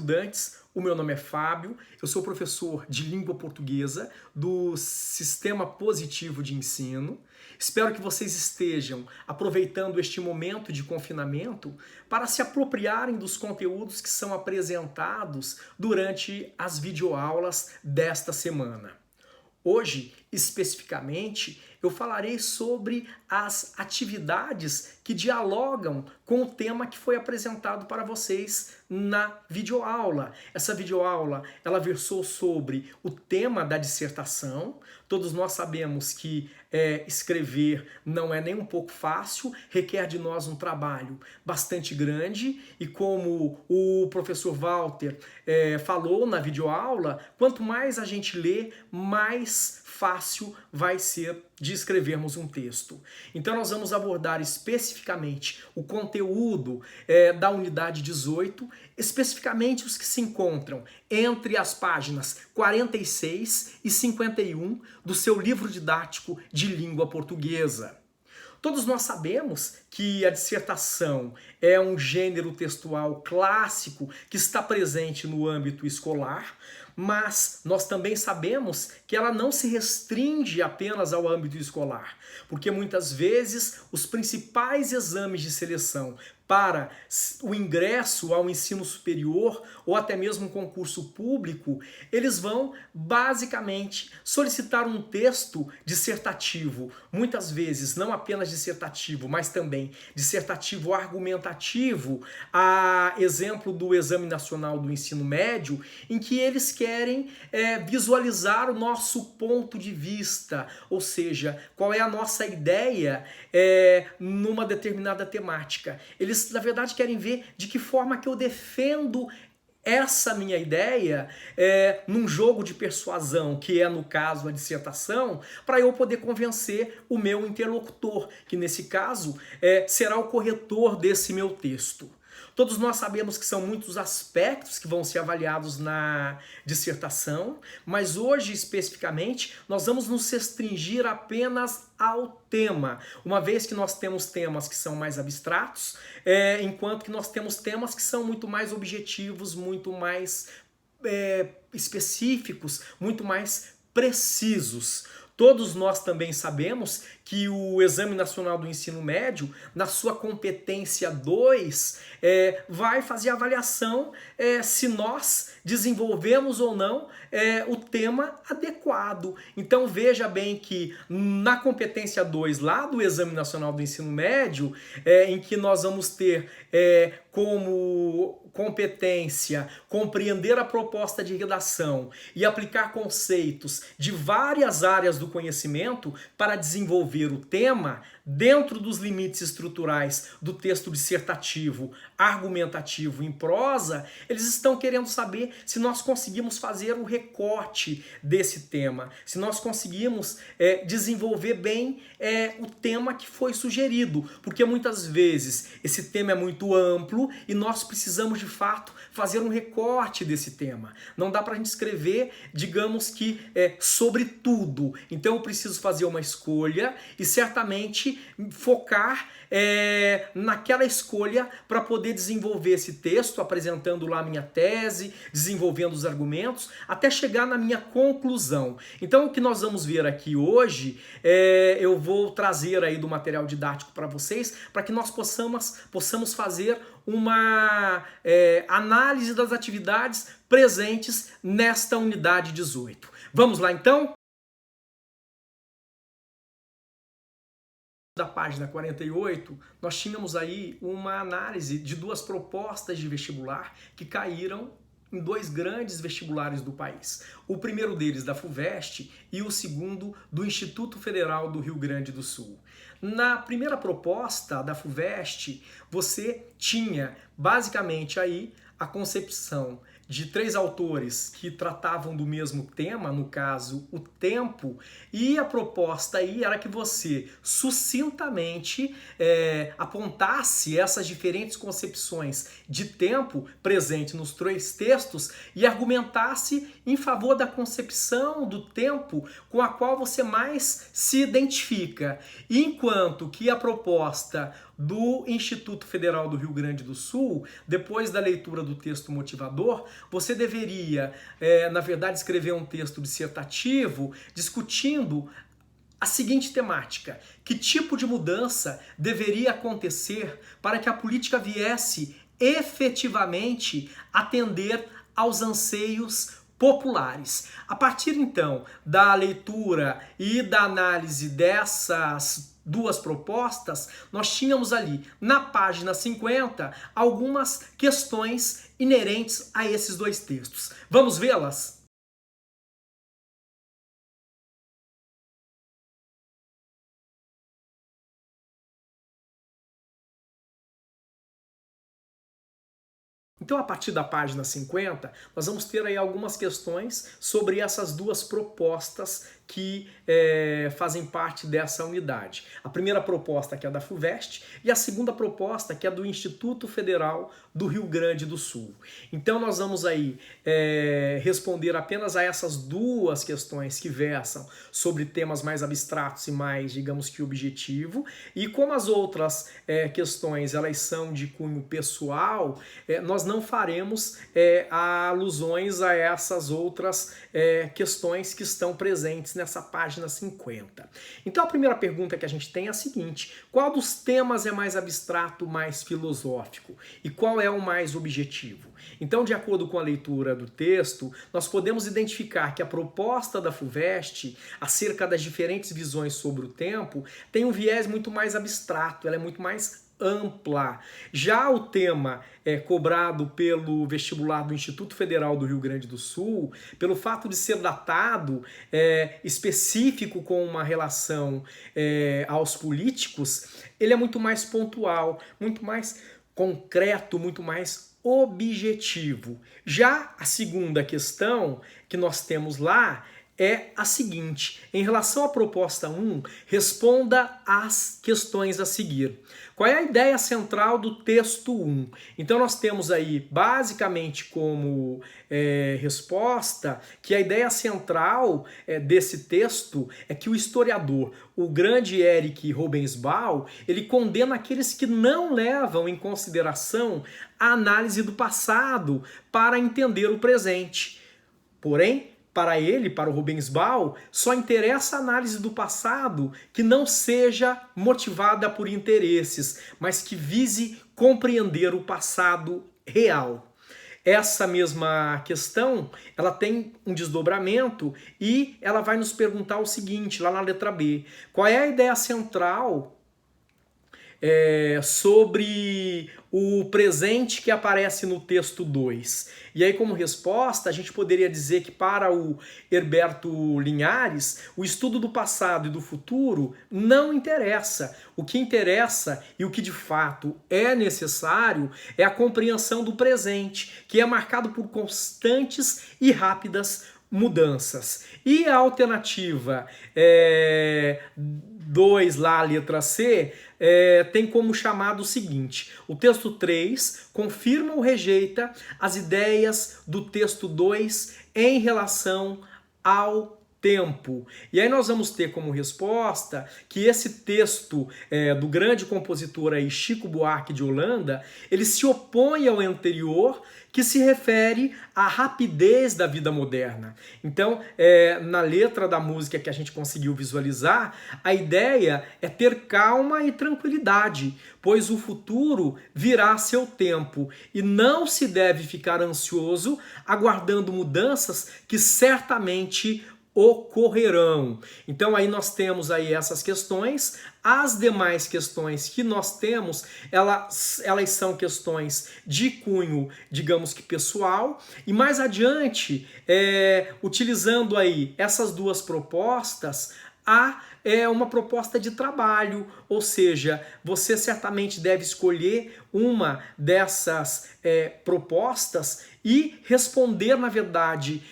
estudantes, o meu nome é Fábio, eu sou professor de língua portuguesa do Sistema Positivo de Ensino. Espero que vocês estejam aproveitando este momento de confinamento para se apropriarem dos conteúdos que são apresentados durante as videoaulas desta semana. Hoje, especificamente, eu falarei sobre as atividades que dialogam com o tema que foi apresentado para vocês na videoaula. Essa videoaula, ela versou sobre o tema da dissertação. Todos nós sabemos que escrever não é nem um pouco fácil, requer de nós um trabalho bastante grande e como o professor Walter falou na videoaula, quanto mais a gente lê, mais fácil vai ser de escrevermos um texto. Então nós vamos abordar especificamente o conteúdo da unidade 18, especificamente os que se encontram entre as páginas 46 e 51 do seu livro didático de língua portuguesa. Todos nós sabemos que a dissertação é um gênero textual clássico que está presente no âmbito escolar, mas nós também sabemos que ela não se restringe apenas ao âmbito escolar, porque muitas vezes os principais exames de seleção para o ingresso ao ensino superior ou até mesmo um concurso público, eles vão basicamente solicitar um texto dissertativo, muitas vezes não apenas dissertativo, mas também dissertativo argumentativo, a exemplo do Exame Nacional do Ensino Médio, em que eles querem visualizar o nosso ponto de vista, ou seja, qual é a nossa ideia numa determinada temática. Eles, na verdade, querem ver de que forma que eu defendo essa minha ideia num jogo de persuasão, que é, no caso, a dissertação, para eu poder convencer o meu interlocutor, que nesse caso será o corretor desse meu texto. Todos nós sabemos que são muitos aspectos que vão ser avaliados na dissertação, mas hoje, especificamente, nós vamos nos restringir apenas ao tema, uma vez que nós temos temas que são mais abstratos, enquanto que nós temos temas que são muito mais objetivos, muito mais específicos, muito mais precisos. Todos nós também sabemos que o Exame Nacional do Ensino Médio, na sua competência 2, vai fazer a avaliação se nós desenvolvemos ou não o tema adequado. Então veja bem que na competência 2 lá do Exame Nacional do Ensino Médio, em que nós vamos ter como competência compreender a proposta de redação e aplicar conceitos de várias áreas do conhecimento para desenvolver o tema dentro dos limites estruturais do texto dissertativo, argumentativo em prosa, eles estão querendo saber se nós conseguimos fazer um recorte desse tema, se nós conseguimos desenvolver bem o tema que foi sugerido, porque muitas vezes esse tema é muito amplo e nós precisamos de fato fazer um recorte desse tema. Não dá para a gente escrever, digamos que sobre tudo. Então eu preciso fazer uma escolha e certamente focar naquela escolha para poder desenvolver esse texto, apresentando lá a minha tese, desenvolvendo os argumentos, até chegar na minha conclusão. Então o que nós vamos ver aqui hoje, eu vou trazer aí do material didático para vocês, para que nós possamos fazer uma análise das atividades presentes nesta unidade 18. Vamos lá então? Da página 48, nós tínhamos aí uma análise de duas propostas de vestibular que caíram em dois grandes vestibulares do país. O primeiro deles da FUVEST e o segundo do Instituto Federal do Rio Grande do Sul. Na primeira proposta da FUVEST, você tinha basicamente aí a concepção de três autores que tratavam do mesmo tema, no caso, o tempo, e a proposta aí era que você sucintamente apontasse essas diferentes concepções de tempo presente nos três textos e argumentasse em favor da concepção do tempo com a qual você mais se identifica. Enquanto que a proposta do Instituto Federal do Rio Grande do Sul, depois da leitura do texto motivador, você deveria, na verdade, escrever um texto dissertativo discutindo a seguinte temática: que tipo de mudança deveria acontecer para que a política viesse efetivamente atender aos anseios populares. A partir então da leitura e da análise dessas duas propostas, nós tínhamos ali na página 50 algumas questões inerentes a esses dois textos. Vamos vê-las? Então, a partir da página 50, nós vamos ter aí algumas questões sobre essas duas propostas que fazem parte dessa unidade. A primeira proposta, que é da FUVEST, e a segunda proposta, que é do Instituto Federal do Rio Grande do Sul. Então, nós vamos aí responder apenas a essas duas questões que versam sobre temas mais abstratos e mais, digamos que, objetivo. E como as outras questões, elas são de cunho pessoal, nós não faremos alusões a essas outras questões que estão presentes nessa página 50. Então a primeira pergunta que a gente tem é a seguinte: qual dos temas é mais abstrato, mais filosófico? E qual é o mais objetivo? Então, de acordo com a leitura do texto, nós podemos identificar que a proposta da FUVEST acerca das diferentes visões sobre o tempo tem um viés muito mais abstrato, ela é muito mais ampla. Já o tema cobrado pelo vestibular do Instituto Federal do Rio Grande do Sul, pelo fato de ser datado, específico com uma relação aos políticos, ele é muito mais pontual, muito mais concreto, muito mais objetivo. Já a segunda questão que nós temos lá é a seguinte: em relação à proposta 1, responda às questões a seguir. Qual é a ideia central do texto 1? Então nós temos aí basicamente como resposta que a ideia central desse texto é que o historiador, o grande Eric Robensbaum, ele condena aqueles que não levam em consideração a análise do passado para entender o presente. Porém, para ele, para o Robensbaum, só interessa a análise do passado que não seja motivada por interesses, mas que vise compreender o passado real. Essa mesma questão, ela tem um desdobramento e ela vai nos perguntar o seguinte, lá na letra B: qual é a ideia central sobre o presente que aparece no texto 2. E aí, como resposta, a gente poderia dizer que para o Herberto Linhares, o estudo do passado e do futuro não interessa. O que interessa e o que de fato é necessário é a compreensão do presente, que é marcado por constantes e rápidas mudanças. E a alternativa 2, lá, a letra C, tem como chamado o seguinte: o texto 3 confirma ou rejeita as ideias do texto 2 em relação ao tempo. E aí nós vamos ter como resposta que esse texto do grande compositor aí, Chico Buarque de Holanda, ele se opõe ao anterior, que se refere à rapidez da vida moderna. Então, na letra da música que a gente conseguiu visualizar, a ideia é ter calma e tranquilidade, pois o futuro virá a seu tempo e não se deve ficar ansioso aguardando mudanças que certamente ocorrerão. Então aí nós temos aí essas questões. As demais questões que nós temos, elas são questões de cunho, digamos que pessoal, e mais adiante, utilizando aí essas duas propostas, há uma proposta de trabalho, ou seja, você certamente deve escolher uma dessas propostas e responder, na verdade,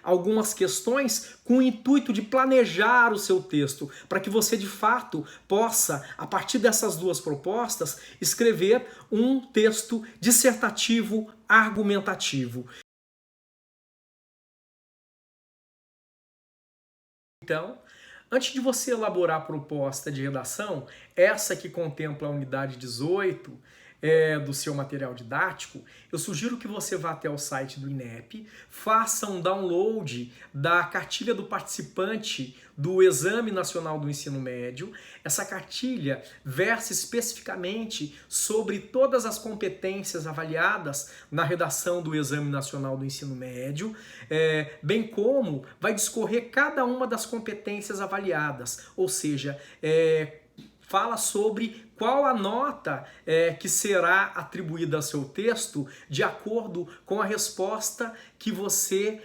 algumas questões com o intuito de planejar o seu texto, para que você, de fato, possa, a partir dessas duas propostas, escrever um texto dissertativo argumentativo. Então, Antes de você elaborar a proposta de redação, essa que contempla a unidade 18 do seu material didático, eu sugiro que você vá até o site do INEP, faça um download da cartilha do participante do Exame Nacional do Ensino Médio. Essa cartilha versa especificamente sobre todas as competências avaliadas na redação do Exame Nacional do Ensino Médio, bem como vai discorrer cada uma das competências avaliadas, ou seja, fala sobre qual a nota que será atribuída ao seu texto de acordo com a resposta que você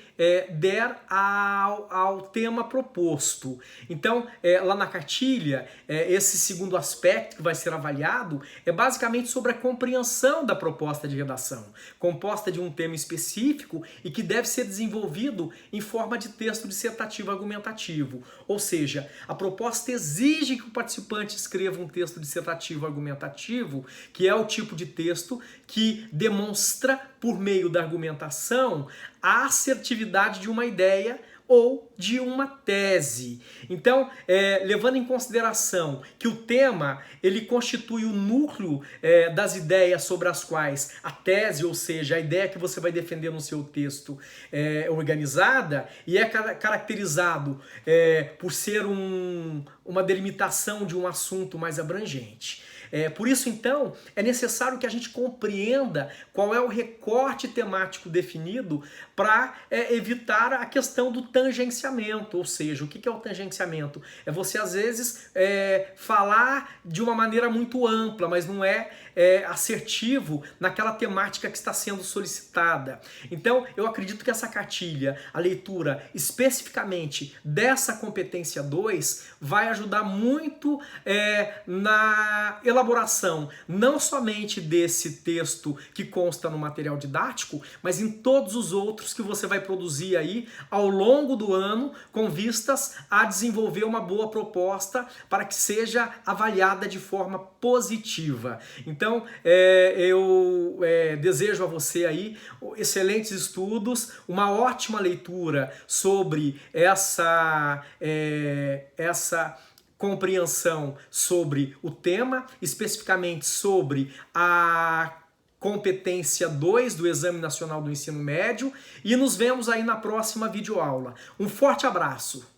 der ao tema proposto. Então, lá na cartilha, esse segundo aspecto que vai ser avaliado é basicamente sobre a compreensão da proposta de redação, composta de um tema específico e que deve ser desenvolvido em forma de texto dissertativo argumentativo. Ou seja, a proposta exige que o participante escreva um texto dissertativo argumentativo, que é o tipo de texto que demonstra, por meio da argumentação, a assertividade de uma ideia ou de uma tese. Então, levando em consideração que o tema ele constitui o núcleo das ideias sobre as quais a tese, ou seja, a ideia que você vai defender no seu texto é organizada e é caracterizado por ser uma delimitação de um assunto mais abrangente. Por isso, então, é necessário que a gente compreenda qual é o recorte temático definido para evitar a questão do tangenciamento. Ou seja, o que é o tangenciamento? É você, às vezes, falar de uma maneira muito ampla, mas não é assertivo naquela temática que está sendo solicitada. Então, eu acredito que essa cartilha, a leitura especificamente dessa competência 2, vai ajudar muito na elaboração não somente desse texto que consta no material didático, mas em todos os outros que você vai produzir aí ao longo do ano, com vistas a desenvolver uma boa proposta para que seja avaliada de forma positiva. Então, eu desejo a você aí excelentes estudos, uma ótima leitura sobre essa compreensão sobre o tema, especificamente sobre a competência 2 do Exame Nacional do Ensino Médio, e nos vemos aí na próxima videoaula. Um forte abraço!